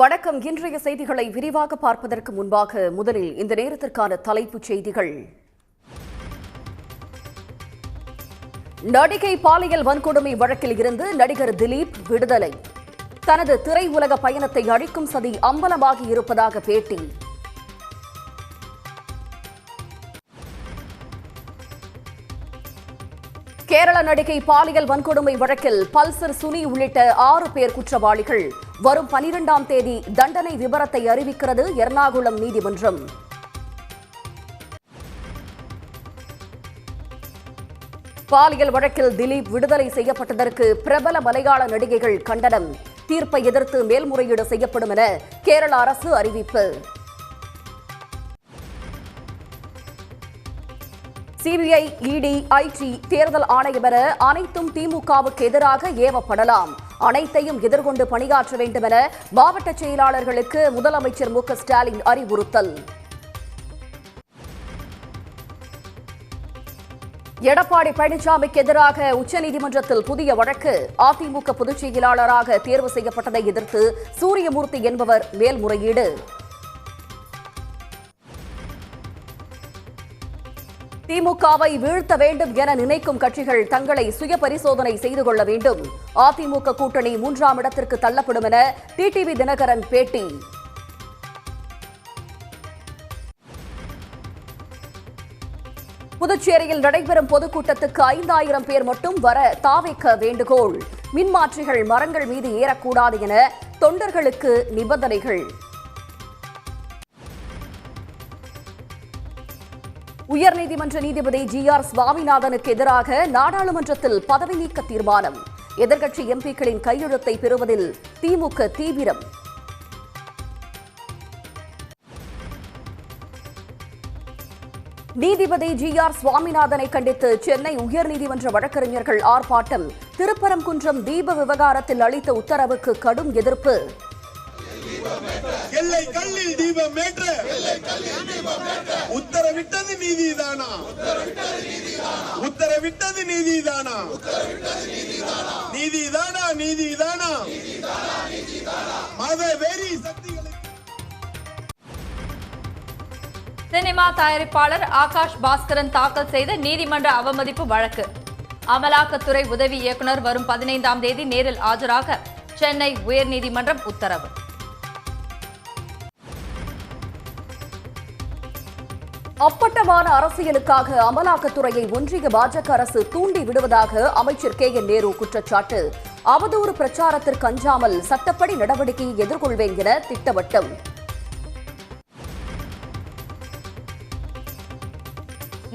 வணக்கம். இன்றைய செய்திகளை விரிவாக பார்ப்பதற்கு முன்பாக முதலில் இந்த நேரத்திற்கான தலைப்புச் செய்திகள். நடிகை பாலியல் வன்கொடுமை வழக்கில் இருந்து நடிகர் திலீப் விடுதலை. தனது திரையுலக பயணத்தை அழிக்கும் சதி அம்பலமாகி இருப்பதாக பேட்டி. கேரள நடிகை பாலியல் வன்கொடுமை வழக்கில் பல்சர் சுனி உள்ளிட்ட 6 பேர் குற்றவாளிகள். வரும் 12ஆம் தேதி தண்டனை விபரத்தை அறிவிக்கிறது எர்ணாகுளம் நீதிமன்றம். பாலியல் வழக்கில் திலீப் விடுதலை செய்யப்பட்டதற்கு பிரபல மலையாள நடிகைகள் கண்டனம். தீர்ப்பை எதிர்த்து மேல்முறையீடு செய்யப்படும் என கேரள அரசு அறிவிப்பு. சிபிஐ, இடி, ஐடி, தேர்தல் ஆணையம் என அனைத்தும் திமுகவுக்கு எதிராக ஏவப்படலாம். அனைத்தையும் எதிர்கொண்டு பணியாற்ற வேண்டும் என மாவட்ட செயலாளர்களுக்கு முதலமைச்சர் மு.க.ஸ்டாலின் அறிவுறுத்தல். எடப்பாடி பழனிசாமிக்கு எதிராக உச்சநீதிமன்றத்தில் புதிய வழக்கு. அதிமுக பொதுச் செயலாளராக தேர்வு செய்யப்பட்டதை எதிர்த்து சூரியமூர்த்தி என்பவர் மேல்முறையீடு. திமுகவை வீழ்த்த வேண்டும் என நினைக்கும் கட்சிகள் தங்களை சுய பரிசோதனை செய்து கொள்ள வேண்டும். அதிமுக கூட்டணி 3ஆம் இடத்திற்கு தள்ளப்படும் என டிடிவி தினகரன் பேட்டி. புதுச்சேரியில் நடைபெறும் பொதுக்கூட்டத்துக்கு 5000 பேர் மட்டும் வர தாவேக்க வேண்டுகோள். மின்மாற்றிகள் மரங்கள் மீது ஏறக்கூடாது என தொண்டர்களுக்கு நிபந்தனைகள். உயர்நீதிமன்ற நீதிபதி ஜி.ஆர். சுவாமிநாதனுக்கு எதிராக நாடாளுமன்றத்தில் பதவி நீக்க தீர்மானம். எதிர்க்கட்சி எம்பிக்களின் கையெழுத்தை பெறுவதில் திமுக தீவிரம். நீதிபதி ஜி.ஆர். சுவாமிநாதனை கண்டித்து சென்னை உயர்நீதிமன்ற வழக்கறிஞர்கள் ஆர்ப்பாட்டம். திருப்பரங்குன்றம் தீப விவகாரத்தில் அளித்த உத்தரவுக்கு கடும் எதிர்ப்பு. எல்லை கல்லில் தீபம் ஏற்ற உத்தரவிட்டது நீதிதானா? உத்தரவிட்டது நீதிதானா? நீதிதானா? நீதிதானா? மத வெறி சக்திகளை. சினிமா தயாரிப்பாளர் ஆகாஷ் பாஸ்கரன் தாக்கல் செய்த நீதிமன்ற அவமதிப்பு வழக்கு. அமலாக்கத்துறை உதவி இயக்குநர் வரும் 15ஆம் தேதி நேரில் ஆஜராக சென்னை உயர்நீதிமன்றம் உத்தரவு. அப்பட்டமான அரசியலுக்காக அமலாக்கத்துறையை ஒன்றிய பாஜக அரசு தூண்டி விடுவதாக அமைச்சர் கே.என். நேரு குற்றச்சாட்டு. அவதூறு பிரச்சாரத்திற்கு அஞ்சாமல் சட்டப்படி நடவடிக்கையை எதிர்கொள்வேன் என திட்டவட்டம்.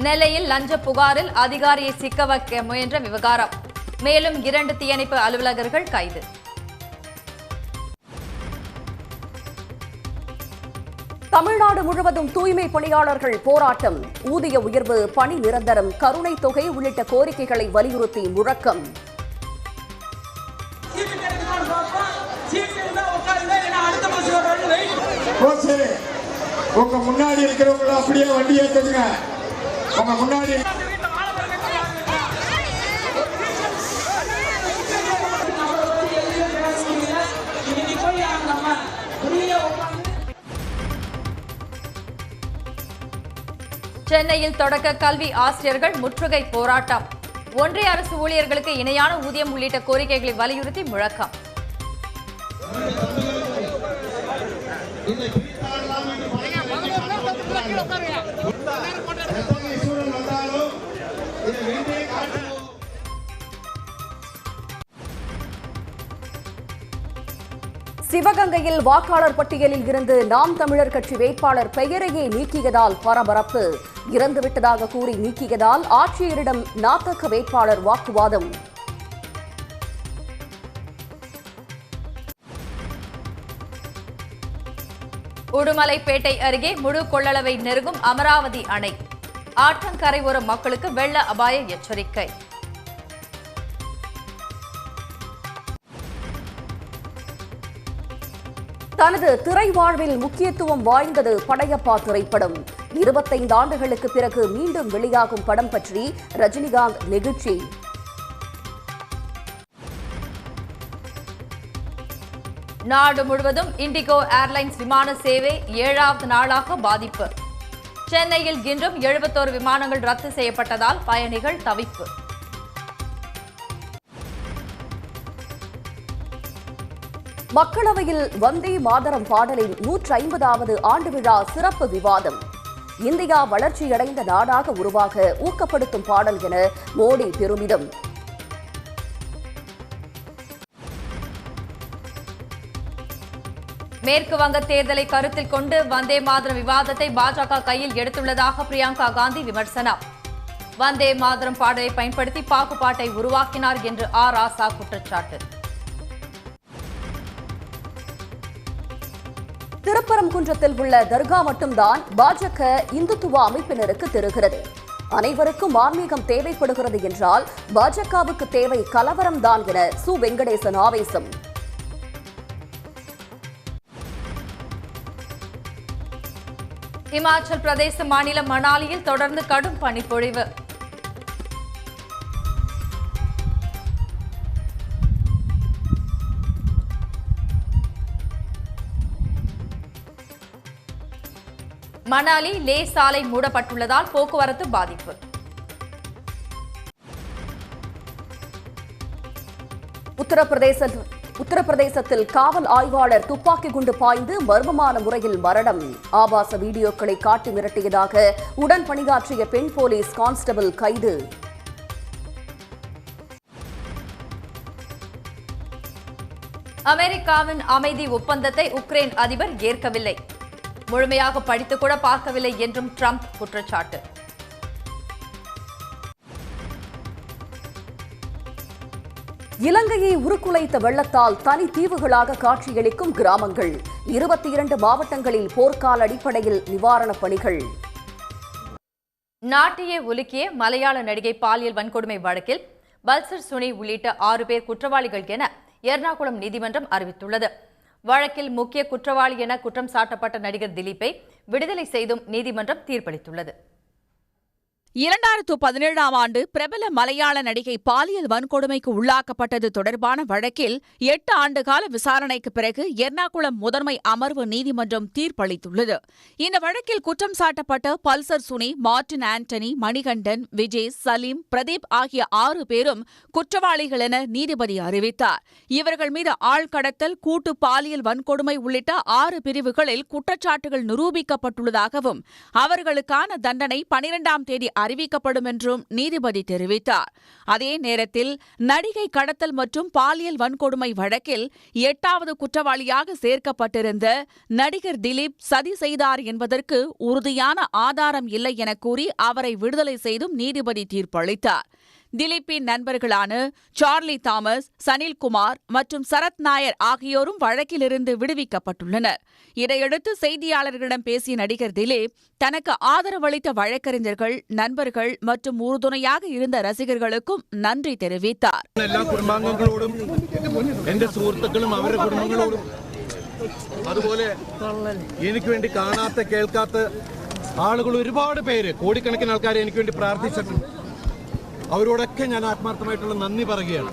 நெல்லையில் லஞ்ச புகாரில் அதிகாரியை சிக்க வைக்க முயன்ற விவகாரம். மேலும் 2 தீயணைப்பு அலுவலகர்கள் கைது. தமிழ்நாடு முழுவதும் தூய்மை பணியாளர்கள் போராட்டம். ஊதிய உயர்வு, பணி நிரந்தரம், கருணை தொகை உள்ளிட்ட கோரிக்கைகளை வலியுறுத்தி முழக்கம். உங்க முன்னாடி இருக்கிறவங்க அப்படியே வண்டி ஏத்துங்க. உங்க முன்னாடி சென்னையில் தொடக்க கல்வி ஆசிரியர்கள் முற்றுகை போராட்டம். ஒன்றிய அரசு ஊழியர்களுக்கு இணையான ஊதியம் உள்ளிட்ட கோரிக்கைகளை வலியுறுத்தி முழக்கம். சிவகங்கையில் வாக்காளர் பட்டியலில் இருந்து நாம் தமிழர் கட்சி வேட்பாளர் பெயரையே நீக்கியதால் பரபரப்பு. இறந்துவிட்டதாக கூறி நீக்கியதால் ஆட்சியரிடம் நாதக வேட்பாளர் வாக்குவாதம். உடுமலைப்பேட்டை அருகே முழு கொள்ளளவை நெருங்கும் அமராவதி அணை. ஆற்றங்கரையோர மக்களுக்கு வெள்ள அபாய எச்சரிக்கை. தனது திரை வாழ்வில் முக்கியத்துவம் வாய்ந்தது படையப்பா திரைப்படம். 25 ஆண்டுகளுக்கு பிறகு மீண்டும் வெளியாகும் படம் பற்றி ரஜினிகாந்த் நெகிழ்ச்சி. நாடு முழுவதும் இண்டிகோ ஏர்லைன்ஸ் விமான சேவை 7வது நாளாக பாதிப்பு. சென்னையில் இன்றும் 71 விமானங்கள் ரத்து செய்யப்பட்டதால் பயணிகள் தவிப்பு. மக்களவையில் வந்தே மாதரம் பாடலின் 150வது ஆண்டு விழா சிறப்பு விவாதம். இந்தியா வளர்ச்சியடைந்த நாடாக உருவாக ஊக்கப்படுத்தும் பாடல் என மோடி பெருமிதம். மேற்கு வங்க தேர்தலை கருத்தில் கொண்டு வந்தே மாதரம் விவாதத்தை பாஜக கையில் எடுத்துள்ளதாக பிரியங்கா காந்தி விமர்சனம். வந்தே மாதரம் பாடலை பயன்படுத்தி பாகுபாட்டை உருவாக்கினார் என்று ராசா குற்றச்சாட்டு. திருப்பரங்குன்றத்தில் உள்ள தர்கா மட்டும்தான் பாஜக இந்துத்துவ அமைப்பினருக்கு தெரிகிறது. அனைவருக்கும் ஆன்மீகம் தேவைப்படுகிறது என்றால் பாஜகவுக்கு தேவை கலவரம்தான் என சு வெங்கடேசன் ஆவேசம். இமாச்சல் பிரதேச மாநிலம் மணாலியில் தொடர்ந்து கடும் பனிப்பொழிவு. மணாலி லே சாலை மூடப்பட்டுள்ளதால் போக்குவரத்து பாதிப்பு. உத்தரப்பிரதேசத்தில் காவல் ஆய்வாளர் துப்பாக்கி குண்டு பாய்ந்து மர்மமான முறையில் மரணம். ஆபாச வீடியோக்களை காட்டி மிரட்டியதாக உடன் பணியாற்றிய பெண் போலீஸ் கான்ஸ்டபிள் கைது. அமெரிக்காவின் அமைதி ஒப்பந்தத்தை உக்ரைன் அதிபர் ஏற்கவில்லை. முழுமையாக படித்து கூட பார்க்கவில்லை என்றும் ட்ரம்ப் குற்றச்சாட்டு. இலங்கையை உருக்குலைத்த வெள்ளத்தால் தனி தீவுகளாக காட்சியளிக்கும் கிராமங்கள். 22 மாவட்டங்களில் போர்க்கால அடிப்படையில் நிவாரணப் பணிகள். நாட்டையே உலுக்கிய மலையாள நடிகை பாலியல் வன்கொடுமை வழக்கில் பல்சர் சுனி உள்ளிட்ட 6 பேர் குற்றவாளிகள் என எர்ணாகுளம் நீதிமன்றம் அறிவித்துள்ளது. வழக்கில் முக்கிய குற்றவாளி என குற்றம் சாட்டப்பட்ட நடிகர் திலீப்பை விடுதலை செய்தும் நீதிமன்றம் தீர்ப்பளித்துள்ளது. 2017ஆம் ஆண்டு பிரபல மலையாள நடிகை பாலியல் வன்கொடுமைக்கு உள்ளாக்கப்பட்டது தொடர்பான வழக்கில் 8 ஆண்டுகால விசாரணைக்கு பிறகு எர்ணாகுளம் முதன்மை அமர்வு நீதிமன்றம் தீர்ப்பளித்துள்ளது. இந்த வழக்கில் குற்றம் சாட்டப்பட்ட பல்சர் சுனி, மார்டின் ஆண்டனி, மணிகண்டன், விஜய், சலீம், பிரதீப் ஆகிய 6 பேரும் குற்றவாளிகள் என நீதிபதி அறிவித்தார். இவர்கள் மீது ஆழ்கடத்தல், கூட்டு பாலியல் வன்கொடுமை உள்ளிட்ட 6 பிரிவுகளில் குற்றச்சாட்டுகள் நிரூபிக்கப்பட்டுள்ளதாகவும் அவர்களுக்கான தண்டனை 12ஆம் தேதி அறிவிக்கப்படும் என்றும் நீதிபதி தெரிவித்தார். அதே நேரத்தில் நடிகை கடத்தல் மற்றும் பாலியல் வன்கொடுமை வழக்கில் 8வது குற்றவாளியாக சேர்க்கப்பட்டிருந்த நடிகர் திலீப் சதி செய்தார் என்பதற்கு உறுதியான ஆதாரம் இல்லை என கூறி அவரை விடுதலை செய்தும் நீதிபதி தீர்ப்பளித்தார். திலீப்பின் நண்பர்களான சார்லி தாமஸ், சனில்குமார் மற்றும் சரத் நாயர் ஆகியோரும் வழக்கிலிருந்து விடுவிக்கப்பட்டுள்ளனர். இதையடுத்து செய்தியாளர்களிடம் பேசிய நடிகர் திலீப் தனக்கு ஆதரவளித்த வழக்கறிஞர்கள், நண்பர்கள் மற்றும் உறுதுணையாக இருந்த ரசிகர்களுக்கும் நன்றி தெரிவித்தார். എല്ലാ കുടുംബാംഗങ്ങളോടും എന്റെ സുഹൃത്തുക്കളും അവരുടെ കുടുംബങ്ങളോടും അതുപോലെ എനിക്ക് വേണ്ടി കാണാത്ത കേൾക്കാത്ത ആളുകൾ ഒരുപാട് പേര്, കോടിക്കണക്കിന് ആൾക്കാർ എനിക്ക് വേണ്ടി പ്രാർത്ഥിച്ചിട്ടുണ്ട്. അവരോടൊക്കെ ഞാൻ ആത്മാർത്ഥമായിട്ടുള്ള നന്ദി പറയുകയാണ്.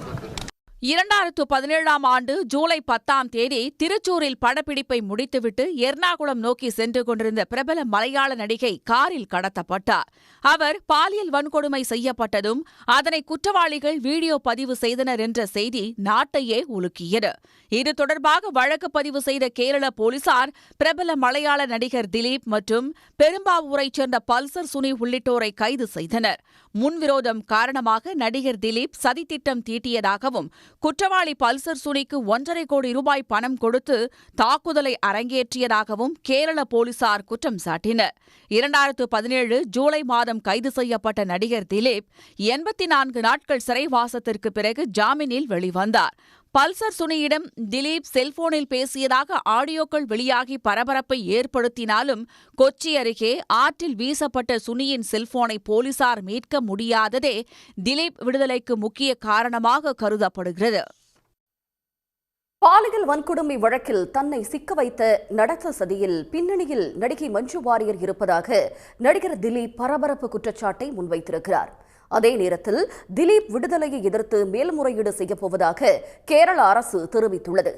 2017ஆம் ஆண்டு ஜூலை 10ஆம் தேதி திருச்சூரில் படப்பிடிப்பை முடித்துவிட்டு எர்ணாகுளம் நோக்கி சென்று கொண்டிருந்த பிரபல மலையாள நடிகை காரில் கடத்தப்பட்டார். அவர் பாலியல் வன்கொடுமை செய்யப்பட்டதும் அதனை குற்றவாளிகள் வீடியோ பதிவு செய்தனர் என்ற செய்தி நாட்டையே உலுக்கியது. இது தொடர்பாக வழக்கு பதிவு செய்த கேரள போலீசார் பிரபல மலையாள நடிகர் திலீப் மற்றும் பெரும்பாவூரைச் சேர்ந்த பல்சர் சுனி உள்ளிட்டோரை கைது செய்தனர். முன்விரோதம் காரணமாக நடிகர் திலீப் சதித்திட்டம் தீட்டியதாகவும் குற்றவாளி பல்சர் சுனிக்கு 1.5 கோடி ரூபாய் பணம் கொடுத்து தாக்குதலை அரங்கேற்றியதாகவும் கேரள போலீசார் குற்றம் சாட்டினர். 2017 ஜூலை மாதம் கைது செய்யப்பட்ட நடிகர் திலீப் 84 நாட்கள் சிறைவாசத்திற்கு பிறகு ஜாமீனில் வெளிவந்தார். பல்சர் சுனியிடம் திலீப் செல்போனில் பேசியதாக ஆடியோக்கள் வெளியாகி பரபரப்பை ஏற்படுத்தினாலும் கொச்சி அருகே ஆற்றில் வீசப்பட்ட சுனியின் செல்போனை போலீசார் மீட்க முடியாததே திலீப் விடுதலைக்கு முக்கிய காரணமாக கருதப்படுகிறது. பாலியல் வன்கொடுமை வழக்கில் தன்னை சிக்க வைத்த நடத்த சதியில் பின்னணியில் நடிகை மஞ்சு வாரியர் இருப்பதாக நடிகர் திலீப் பரபரப்பு குற்றச்சாட்டை முன்வைத்திருக்கிறார். அதே நேரத்தில் திலீப் விடுதலையை எதிர்த்து மேல்முறையீடு செய்யப்போவதாக கேரள அரசு தெரிவித்துள்ளது.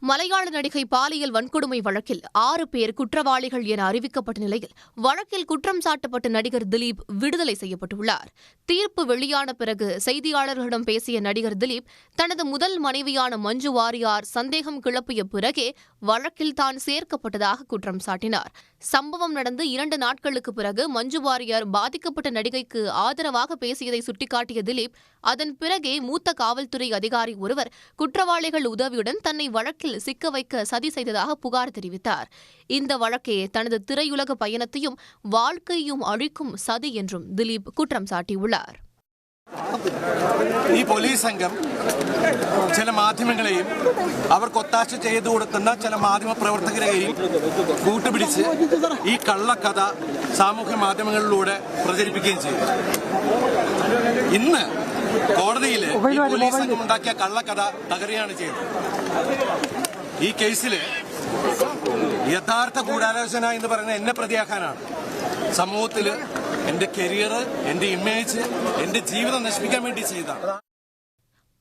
மலையாள நடிகை பாலியல் வன்கொடுமை வழக்கில் 6 பேர் குற்றவாளிகள் என அறிவிக்கப்பட்ட நிலையில் வழக்கில் குற்றம் சாட்டப்பட்ட நடிகர் திலீப் விடுதலை செய்யப்பட்டுள்ளார். தீர்ப்பு வெளியான பிறகு செய்தியாளர்களிடம் பேசிய நடிகர் திலீப் தனது முதல் மனைவியான மஞ்சு வாரியார் சந்தேகம் கிளப்பிய பிறகே வழக்கில் தான் சேர்க்கப்பட்டதாக குற்றம் சாட்டினார். சம்பவம் நடந்து 2 நாட்களுக்கு பிறகு மஞ்சு வாரியார் பாதிக்கப்பட்ட நடிகைக்கு ஆதரவாக பேசியதை சுட்டிக்காட்டிய திலீப் அதன் பிறகே மூத்த காவல்துறை அதிகாரி ஒருவர் குற்றவாளிகள் உதவியுடன் தன்னை வழக்கில் சிக்க வைக்க சதி செய்ததாக புகார் தெரிவித்தார். இந்த வழக்கே தனது திரையுலக பயணத்தையும் வாழ்க்கையும் அழிக்கும் சதி என்றும் திலீப் കുറ്റം സാട്ടിയുള്ളാർ. ഈ പോലീസ് സംഘം ചില മാധ്യമങ്ങളെയും അവർക്ക് ഒത്താശ ചെയ്തു കൊടുക്കുന്ന ചില മാധ്യമ പ്രവർത്തകരെയും കൂട്ടുപിടിച്ച് ഈ കള്ളക്കഥ സാമൂഹ്യ മാധ്യമങ്ങളിലൂടെ പ്രചരിപ്പിക്കുകയും ചെയ്തു. ഇന്ന് കോടതിയിൽ പോലീസ് സംഘം ഉണ്ടാക്കിയ കള്ളക്കഥ തകരുകയാണ് ചെയ്തത്. ഈ കേസിൽ യഥാർത്ഥ ഗൂഢാലോചന എന്ന് പറയുന്നത് എന്നെ പ്രതിയാക്കാനാണ്. സമൂഹത്തിൽ എന്റെ കരിയർ, എന്റെ ഇമേജ്, എന്റെ ജീവിതം നശിപ്പിക്കാൻ വേണ്ടി ചെയ്തതാണ്.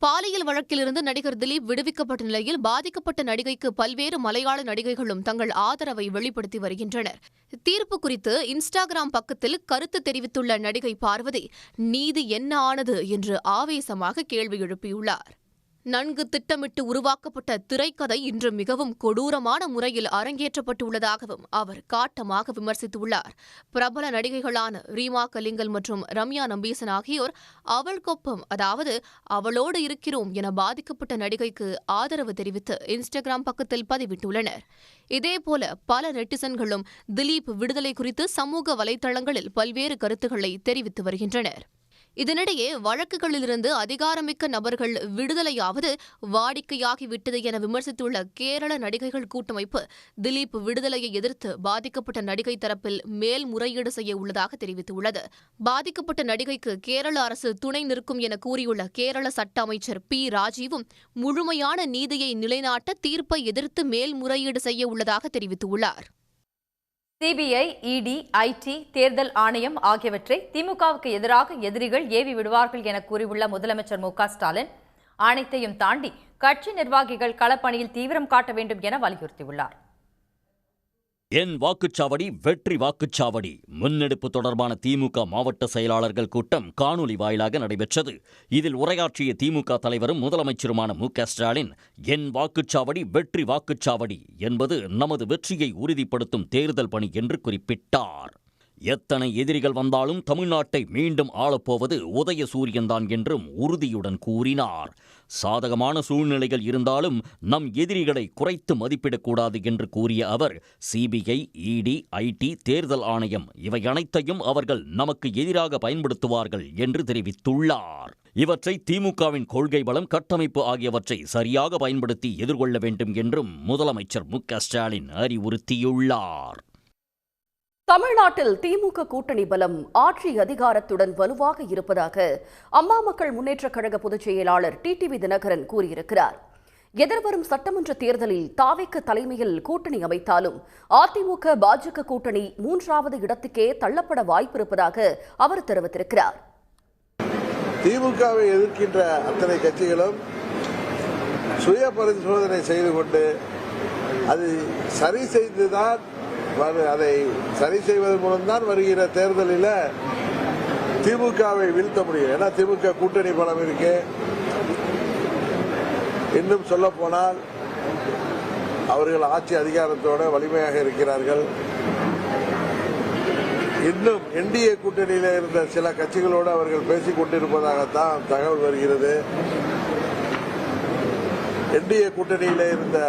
பாலியல் வழக்கிலிருந்து நடிகர் திலீப் விடுவிக்கப்பட்ட நிலையில் பாதிக்கப்பட்ட நடிகைக்கு பல்வேறு மலையாள நடிகைகளும் தங்கள் ஆதரவை வெளிப்படுத்தி வருகின்றனர். தீர்ப்பு குறித்து இன்ஸ்டாகிராம் பக்கத்தில் கருத்து தெரிவித்துள்ள நடிகை பார்வதி நீதி என்ன ஆனது என்று ஆவேசமாக கேள்வி எழுப்பியுள்ளார். நன்கு திட்டமிட்டு உருவாக்கப்பட்ட திரைக்கதை இன்று மிகவும் கொடூரமான முறையில் அரங்கேற்றப்பட்டுள்ளதாகவும் அவர் காட்டமாக விமர்சித்துள்ளார். பிரபல நடிகைகளான ரீமா கலிங்கல் மற்றும் ரம்யா நம்பீசன் ஆகியோர் அவளுக்கொப்பம், அதாவது அவளோடு இருக்கிறோம் என பாதிக்கப்பட்ட நடிகைக்கு ஆதரவு தெரிவித்து இன்ஸ்டாகிராம் பக்கத்தில் பதிவிட்டுள்ளனர். இதேபோல பல நெட்டிசன்களும் திலீப் விடுதலை குறித்து சமூக வலைதளங்களில் பல்வேறு கருத்துக்களை தெரிவித்து வருகின்றனர். இதனிடையே வழக்குகளிலிருந்து அதிகாரமிக்க நபர்கள் விடுதலையாவது வாடிக்கையாகிவிட்டது என விமர்சித்துள்ள கேரள நடிகைகள் கூட்டமைப்பு திலீப் விடுதலையை எதிர்த்து பாதிக்கப்பட்ட நடிகை தரப்பில் மேல்முறையீடு செய்ய உள்ளதாக தெரிவித்துள்ளது. பாதிக்கப்பட்ட நடிகைக்கு கேரள அரசு துணை நிற்கும் என கூறியுள்ள கேரள சட்ட அமைச்சர் பி ராஜீவும் முழுமையான நீதியை நிலைநாட்ட தீர்ப்பை எதிர்த்து மேல்முறையீடு செய்ய உள்ளதாக தெரிவித்துள்ளார். சிபிஐ, இடி, ஐடி, தேர்தல் ஆணையம் ஆகியவற்றை திமுகவுக்கு எதிராக எதிரிகள் ஏவி விடுவார்கள் என கூறியுள்ள முதலமைச்சர் மு.க.ஸ்டாலின் அனைத்தையும் தாண்டி கட்சி நிர்வாகிகள் களப்பணியில் தீவிரம் காட்ட வேண்டும் என வலியுறுத்தியுள்ளார். என் வாக்குச்சாவடி வெற்றி வாக்குச்சாவடி முன்னெடுப்பு தொடர்பான திமுக மாவட்ட செயலாளர்கள் கூட்டம் காணொலி வாயிலாக நடைபெற்றது. இதில் உரையாற்றிய திமுக தலைவரும் முதலமைச்சருமான மு.க.ஸ்டாலின் என் வாக்குச்சாவடி வெற்றி வாக்குச்சாவடி என்பது நமது வெற்றியை உறுதிப்படுத்தும் தேர்தல் பணி என்று குறிப்பிட்டார். எத்தனை எதிரிகள் வந்தாலும் தமிழ்நாட்டை மீண்டும் ஆளப்போவது உதயசூரியன்தான் என்றும் உறுதியுடன் கூறினார். சாதகமான சூழ்நிலைகள் இருந்தாலும் நம் எதிரிகளை குறைத்து மதிப்பிடக்கூடாது என்று கூறிய அவர் சிபிஐ, இடி, ஐடி, தேர்தல் ஆணையம் இவை அனைத்தையும் அவர்கள் நமக்கு எதிராக பயன்படுத்துவார்கள் என்று தெரிவித்துள்ளார். இவற்றை திமுகவின் கொள்கை பலம், கட்டமைப்பு ஆகியவற்றை சரியாக பயன்படுத்தி எதிர்கொள்ள வேண்டும் என்றும் முதலமைச்சர் மு.க.ஸ்டாலின் அறிவுறுத்தியுள்ளார். தமிழ்நாட்டில் திமுக கூட்டணி பலம் ஆட்சி அதிகாரத்துடன் வலுவாக இருப்பதாக அம்மா மக்கள் முன்னேற்றக் கழக பொதுச் செயலாளர் டிடிவி தினகரன் கூறியிருக்கிறார். எதிர்வரும் சட்டமன்ற தேர்தலில் தாவேக்கு தலைமையில் கூட்டணி அமைத்தாலும் அதிமுக பாஜக கூட்டணி 3வது இடத்துக்கே தள்ளப்பட வாய்ப்பிருப்பதாக அவர் தெரிவித்திருக்கிறார். திமுகவை எதிர்க்கின்ற அத்தனை கட்சிகளும் சுய பரிசோதனை செய்து கொண்டு அது சரி செய்துதான் அதை சரி செய்வதன் மூலம்தான் வருகிற தேர்தலில் திமுகவை வீழ்த்த முடியும். ஏன்னா திமுக கூட்டணி பலம் இருக்கு. இன்னும் சொல்ல போனால் அவர்கள் ஆட்சி அதிகாரத்தோட வலிமையாக இருக்கிறார்கள். இன்னும் என்டிஏ கூட்டணியில் இருந்த சில கட்சிகளோடு அவர்கள் பேசிக் கொண்டிருப்பதாகத்தான் தகவல் வருகிறது. என்டிஏ கூட்டணியில் இருந்த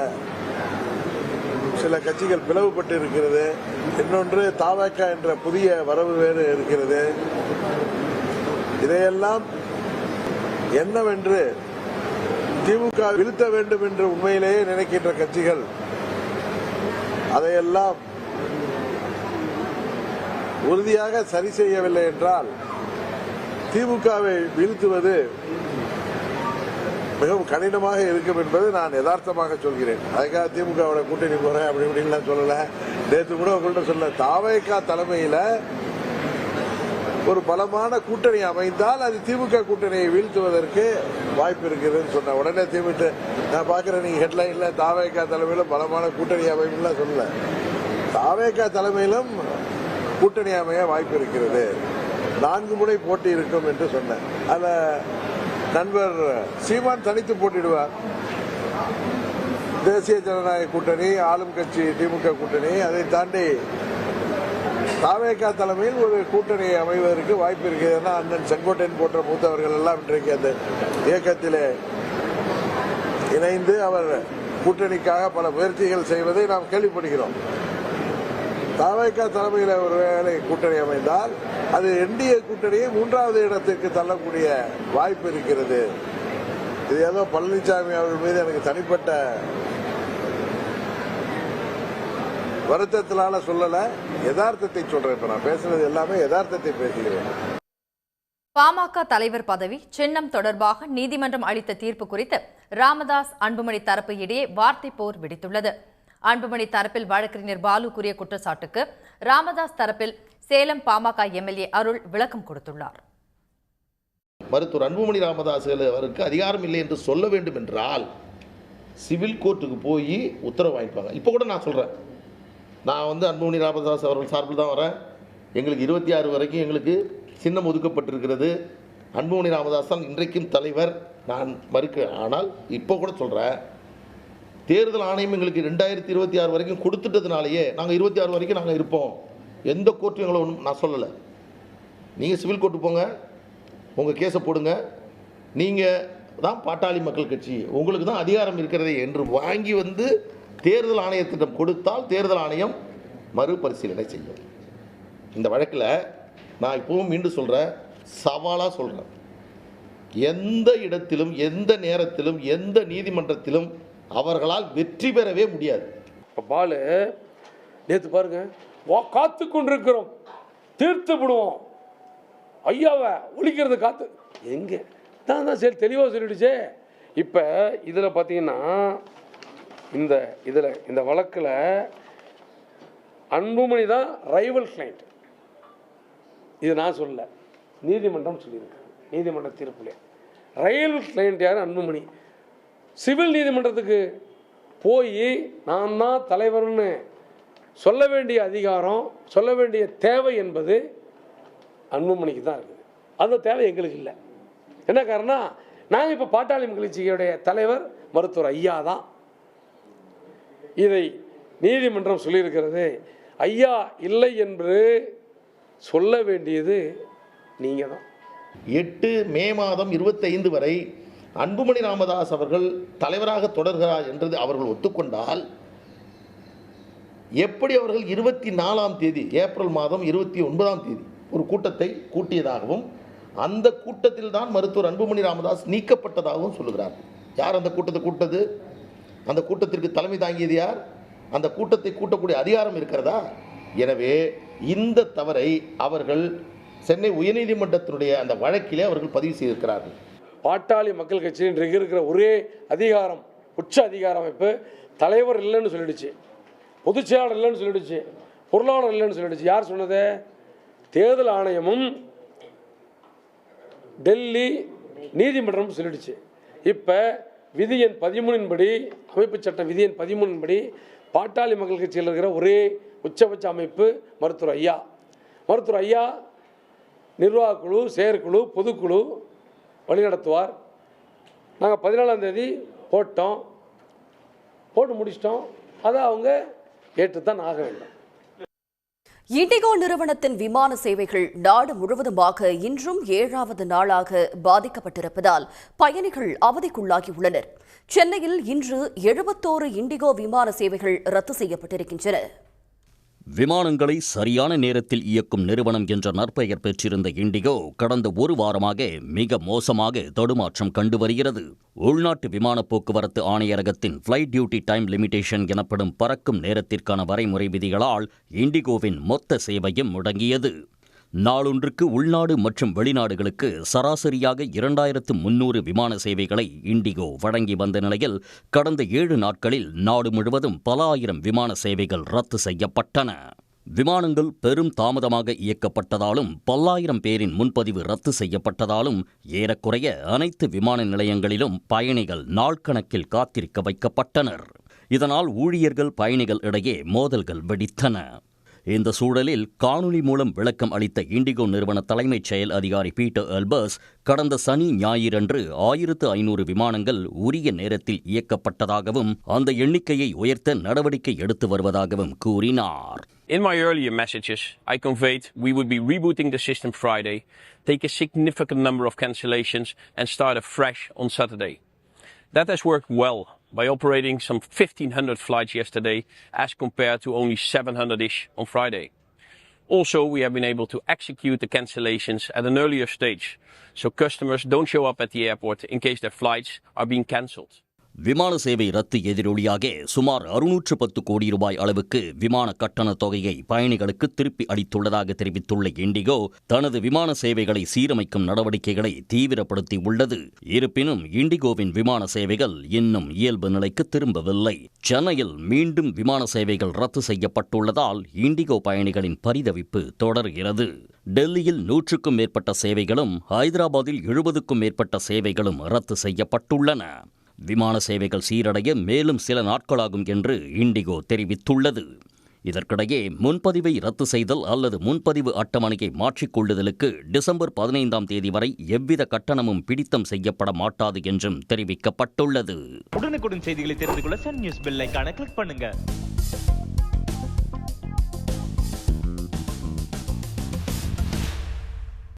சில கட்சிகள் பிளவுபட்டு இருக்கிறது. இன்னொன்று தாவேக என்ற புதிய வரவு வேறு இருக்கிறது. இதையெல்லாம் என்னவென்று திமுக வீழ்த்த வேண்டும் என்று உண்மையிலேயே நினைக்கின்ற கட்சிகள் அதையெல்லாம் உறுதியாக சரி செய்யவில்லை என்றால் திமுகவை வீழ்த்துவது மிகவும் கடினமாக இருக்கும் என்பது நான் யதார்த்தமாக சொல்கிறேன். அதுக்காக திமுகவோட கூட்டணி போறேன் அப்படி இப்படின்லாம் சொல்லல. நேற்று கூட உங்கள்கிட்ட சொல்ல தாவேக தலைமையில் ஒரு பலமான கூட்டணி அமைந்தால் அது திமுக கூட்டணியை வீழ்த்துவதற்கு வாய்ப்பு இருக்குதுன்னு சொன்ன உடனே திமுக நான் பார்க்கிறேன் நீங்க ஹெட்லைன்ல தாவேகா தலைமையிலும் பலமான கூட்டணி அமைப்புலாம் சொல்லல. தாவேகா தலைமையிலும் கூட்டணி அமைய வாய்ப்பு இருக்கிறது, 4 முறை போட்டி இருக்கும் என்று சொன்னேன். அதுல நண்பர் சீமான் தனித்து போட்டிடுவார். தேசிய ஜனநாயக கூட்டணி, ஆளும் கட்சி திமுக கூட்டணி, அதை தாண்டி தாவேகா தலைமையில் ஒரு கூட்டணி அமைவதற்கு வாய்ப்பு இருக்கிறதுனா அண்ணன் செங்கோட்டையன் போன்ற மூத்தவர்கள் எல்லாம் இன்றைக்கு அந்த இயக்கத்திலே இணைந்து அவர் கூட்டணிக்காக பல முயற்சிகள் செய்வதை நாம் கேள்விப்படுகிறோம். தாவேகா தலைமையில் ஒருவேளை கூட்டணி அமைந்தால் அது என்டிஏ கூட்டணியை 3வது இடத்திற்கு தள்ளக்கூடிய வாய்ப்பு இருக்கிறது. இது ஏதோ பழனிசாமி அவர்கள் மீது எனக்கு தனிப்பட்ட வருத்தத்தினால சொல்லல, யதார்த்தத்தை சொல்றேன். இப்ப நான் பேசுறது எல்லாமே யதார்த்தத்தை பேசுகிறேன். பாமக தலைவர் பதவி சின்னம் தொடர்பாக நீதிமன்றம் அளித்த தீர்ப்பு குறித்து ராமதாஸ் அன்புமணி தரப்பு இடையே வார்த்தை போர் வெடித்துள்ளது. அன்புமணி தரப்பில் வழக்கறிஞர் பாலு கூறிய குற்றச்சாட்டுக்கு ராமதாஸ் தரப்பில் சேலம் பாமக எம்எல்ஏ அருள் விளக்கம் கொடுத்துள்ளார். மருத்துவர் அன்புமணி ராமதாஸ் அவருக்கு அதிகாரம் இல்லை என்று சொல்ல வேண்டும் என்றால் சிவில் கோர்ட்டுக்கு போய் உத்தரவு வாங்கிப்பாங்க. இப்போ கூட நான் சொல்கிறேன், நான் அன்புமணி ராமதாஸ் அவர்கள் சார்பில் தான் வரேன். எங்களுக்கு 26 வரைக்கும் எங்களுக்கு சின்னம் ஒதுக்கப்பட்டிருக்கிறது. அன்புமணி ராமதாஸ் தான் இன்றைக்கும் தலைவர், நான் மறுக்க. ஆனால் இப்போ கூட சொல்கிறேன், தேர்தல் ஆணையம் எங்களுக்கு 2026 வரைக்கும் கொடுத்துட்டதுனாலேயே நாங்கள் 26 வரைக்கும் நாங்கள் இருப்போம். எந்த கோர்ட்டும் எங்களை ஒன்றும் நான் சொல்லலை. நீங்கள் சிவில் கோர்ட்டு போங்க, உங்கள் கேஸை போடுங்க, நீங்கள் தான் பாட்டாளி மக்கள் கட்சி, உங்களுக்கு தான் அதிகாரம் இருக்கிறதே என்று வாங்கி தேர்தல் ஆணையத்திடம் கொடுத்தால் தேர்தல் ஆணையம் மறுபரிசீலனை செய்யும். இந்த வழக்கில் நான் இப்போவும் மீண்டும் சொல்கிறேன், சவாலாக சொல்கிறேன், எந்த இடத்திலும் எந்த நேரத்திலும் எந்த நீதிமன்றத்திலும் அவர்களால் வெற்றி பெறவே முடியாது. பாலு நேற்று பாருங்க, காத்து கொண்டிருக்கிறோம், தீர்த்து விடுவோம், ஐயாவை ஒழிக்கிறது காத்து எங்கே தான் சரி தெளிவாக சொல்லிடுச்சே. இப்போ இதில் பார்த்தீங்கன்னா இந்த வழக்கில் அன்புமணி தான் ரைவல் கிளைண்ட். இது நான் சொல்லல, நீதிமன்றம் சொல்லியிருக்கேன். நீதிமன்ற தீர்ப்புல ரைவல் கிளைண்ட் யார்? அன்புமணி. சிவில் நீதிமன்றத்துக்கு போய் நான் தான் தலைவர்னு சொல்ல வேண்டிய அதிகாரம், சொல்ல வேண்டிய தேவை என்பது அன்புமணிக்கு தான் இருக்குது. அந்த தேவை எங்களுக்கு இல்லை. என்ன காரணம்? நாங்கள் இப்போ பாட்டாளி மக்கள் கட்சியுடைய தலைவர் மருத்துவர் ஐயா தான். இதை நீதிமன்றம் சொல்லியிருக்கிறது. ஐயா இல்லை என்று சொல்ல வேண்டியது நீங்கள் தான். 8 மே மாதம் 25 வரை அன்புமணி ராமதாஸ் அவர்கள் தலைவராக தொடர்கிறார் என்றது அவர்கள் ஒத்துக்கொண்டால், எப்படி அவர்கள் 24ஆம் தேதி ஏப்ரல் மாதம் 29ஆம் தேதி ஒரு கூட்டத்தை கூட்டியதாகவும் அந்த கூட்டத்தில் தான் மருத்துவர் அன்புமணி ராமதாஸ் நீக்கப்பட்டதாகவும் சொல்லுகிறார். யார் அந்த கூட்டத்தை கூட்டது? அந்த கூட்டத்திற்கு தலைமை தாங்கியது யார்? அந்த கூட்டத்தை கூட்டக்கூடிய அதிகாரம் இருக்கிறதா? எனவே இந்த தவறை அவர்கள் சென்னை உயர்நீதிமன்றத்தினுடைய அந்த வழக்கிலே அவர்கள் பதிவு செய்திருக்கிறார்கள். பாட்டாளி மக்கள் கட்சி இன்றைக்கு இருக்கிற ஒரே அதிகாரம், உச்ச அதிகார அமைப்பு தலைவர் இல்லைன்னு சொல்லிடுச்சு, பொதுச் செயலாளர் இல்லைன்னு சொல்லிடுச்சு, பொருளாளர் இல்லைன்னு சொல்லிடுச்சு. யார் சொன்னது? தேர்தல் ஆணையமும் டெல்லி நீதிமன்றம் சொல்லிடுச்சு. இப்போ விதி எண் 13 படி, அமைப்பு சட்டம் விதி எண் 13 படி பாட்டாளி மக்கள் கட்சியில் இருக்கிற ஒரே உச்சபட்ச அமைப்பு மருத்துவர் ஐயா. மருத்துவர் ஐயா நிர்வாகக்குழு, செயற்குழு, பொதுக்குழு வழிநடத்துவார். நாங்கள் 14ஆம் தேதி போட்டு முடிச்சிட்டோம். அதை அவங்க ஏற்றுத்தான் ஆக வேண்டும். இண்டிகோ நிறுவனத்தின் விமான சேவைகள் நாடு முழுவதுமாக இன்றும் 7வது நாளாக பாதிக்கப்பட்டிருப்பதால் பயணிகள் அவதிக்குள்ளாகியுள்ளனர். சென்னையில் இன்று 71 இண்டிகோ விமான சேவைகள் ரத்து செய்யப்பட்டிருக்கின்றன. விமானங்களை சரியான நேரத்தில் இயக்கும் நிறுவனம் என்ற நற்பெயர் பெற்றிருந்த இண்டிகோ கடந்த ஒரு வாரமாக மிக மோசமாக தடுமாற்றம் கண்டு வருகிறது. உள்நாட்டு விமான போக்குவரத்து ஆணையரகத்தின் ஃப்ளைட் டியூட்டி டைம் லிமிடேஷன் எனப்படும் பறக்கும் நேரத்திற்கான வரைமுறை விதிகளால் இண்டிகோவின் மொத்த சேவையும் முடங்கியது. நாளொன்றுக்கு உள்நாடு மற்றும் வெளிநாடுகளுக்கு சராசரியாக 2300 விமான சேவைகளை இண்டிகோ வழங்கி வந்த நிலையில் கடந்த 7 நாட்களில் நாடு முழுவதும் பல ஆயிரம் விமான சேவைகள் ரத்து செய்யப்பட்டன. விமானங்கள் பெரும் தாமதமாக இயக்கப்பட்டதாலும் பல்லாயிரம் பேரின் முன்பதிவு ரத்து செய்யப்பட்டதாலும் ஏறக்குறைய அனைத்து விமான நிலையங்களிலும் பயணிகள் நாள் கணக்கில் காத்திருக்க வைக்கப்பட்டனர். இதனால் ஊழியர்கள் பயணிகள் இடையே மோதல்கள் வெடித்தன. இந்த சூழலில் காணொலி மூலம் விளக்கம் அளித்த இண்டிகோ நிறுவன தலைமைச் செயல் அதிகாரி பீட்டர் எல்பர்ஸ் கடந்த சனி ஞாயிறன்று 1500 விமானங்கள் உரிய நேரத்தில் இயக்கப்பட்டதாகவும் அந்த எண்ணிக்கையை உயர்த்த நடவடிக்கை எடுத்து வருவதாகவும் கூறினார். In my earlier messages, I conveyed we would be rebooting the system Friday, take a significant number of cancellations and start afresh on Saturday. That has worked well by operating some 1,500 flights yesterday as compared to only 700-ish on Friday. Also, we have been able to execute the cancellations at an earlier stage, so customers don't show up at the airport in case their flights are being cancelled. விமான சேவை ரத்து எதிரொலியாக சுமார் 610 கோடி ரூபாய் அளவுக்கு விமான கட்டண தொகையை பயணிகளுக்கு திருப்பி அளித்துள்ளதாக தெரிவித்துள்ள இண்டிகோ தனது விமான சேவைகளை சீரமைக்கும் நடவடிக்கைகளை தீவிரப்படுத்தி உள்ளது. இருப்பினும் இண்டிகோவின் விமான சேவைகள் இன்னும் இயல்பு நிலைக்கு திரும்பவில்லை. சென்னையில் மீண்டும் விமான சேவைகள் ரத்து செய்யப்பட்டுள்ளதால் இண்டிகோ பயணிகளின் பரிதவிப்பு தொடர்கிறது. டெல்லியில் 100க்கும் மேற்பட்ட சேவைகளும் ஹைதராபாத்தில் 70க்கும் மேற்பட்ட சேவைகளும் ரத்து செய்யப்பட்டுள்ளன. விமான சேவைகள் சீரடைய மேலும் சில நாட்களாகும் என்று இண்டிகோ தெரிவித்துள்ளது. இதற்கிடையே முன்பதிவை ரத்து செய்தல் அல்லது முன்பதிவு அட்டவணையை மாற்றிக்கொள்ளுதலுக்கு டிசம்பர் 15ஆம் தேதி வரை எவ்வித கட்டணமும் பிடித்தம் செய்யப்பட மாட்டாது என்றும் தெரிவிக்கப்பட்டுள்ளது. உடனுக்குடன் செய்திகளை தெரிந்து கொள்ள சன் நியூஸ் பெல் ஐகானை கிளிக் பண்ணுங்க.